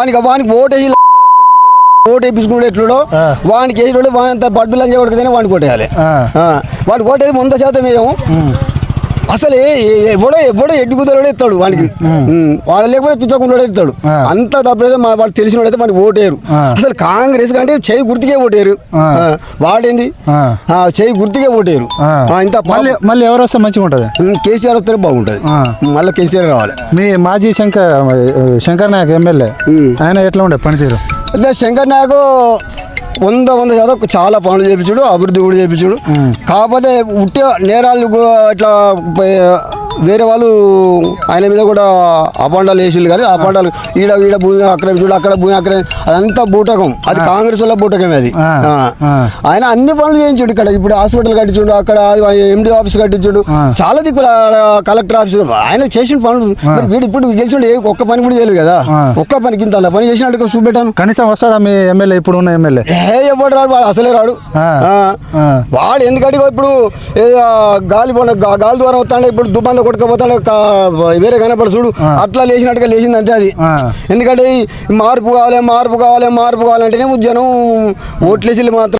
వానికి ఓటు వేయించుకుంటే ఎట్లుడో వానికి వేసి వాని బడ్డు లంజ కొడుకుతేనే వానికి ఓటేయాలి. వానికి ఓటేది 100% వేయము. అసలు ఎవడో ఎడ్డుకుదలోడే ఇస్తాడు వానికి, వాడు లేకపోతే పిచ్చకుండా ఇస్తాడు. అంత తప్పలేదు వాడు తెలిసిన వాడైతే మనకి ఓటేరు. అసలు కాంగ్రెస్ కంటే చేయి గుర్తుకే ఓటేరు. వాడేంది చేయి గుర్తుకే ఓటేరు. ఇంత మళ్ళీ ఎవరు వస్తే మంచిగా ఉంటుంది? కేసీఆర్ వస్తేనే బాగుంటుంది. మళ్ళీ కేసీఆర్ రావాలి. మీ మాజీ శంకర్ నాయక్ ఎమ్మెల్యే ఆయన ఎట్లా ఉండే పనితీరు? అదే శంకర్ నాయక్ 100% చాలా పనులు చేయించుడు, అభివృద్ధి కూడా చేయించుడు. కాకపోతే ఉట్టే నేరాలు ఇట్లా వేరే వాళ్ళు ఆయన మీద కూడా అపాండాలు వేసిండు. కానీ అపాండాలు ఈడ భూమి ఆక్రమించుడు, అక్కడ భూమి అదంతా బూటకం. అది కాంగ్రెస్ వల్ల బూటకమే. అది ఆయన అన్ని పనులు చేయించుడు. ఇక్కడ ఇప్పుడు హాస్పిటల్ కట్టించుడు, అక్కడ ఎండి ఆఫీస్ కట్టించుడు, చాలా దిక్కుల కలెక్టర్ ఆఫీస్ ఆయన చేసిన పనులు. వీడు ఇప్పుడు గెలిచుండు ఒక్క పని కూడా చేయలేదు కదా. ఒక్క పనికి ఇంత పని చేసినట్టు చూపెట్టాను. కనీసం వస్తాడా మీ ఎమ్మెల్యే? ఇప్పుడు ఉన్న ఎమ్మెల్యే ఎవడు రాడు, వాడు అసలే రాడు. వాడు ఎందుకంటే ఇప్పుడు గాలి ద్వారా వస్తాడు. ఇప్పుడు దుబాన్లో కొట్టుకపోతాడు, వేరే కనపడు చూడు, అట్లా లేచినట్టుగా లేచింది అంతే. అది ఎందుకంటే మార్పు కావాలంటేనే జనం ఓట్లేసి మాత్రం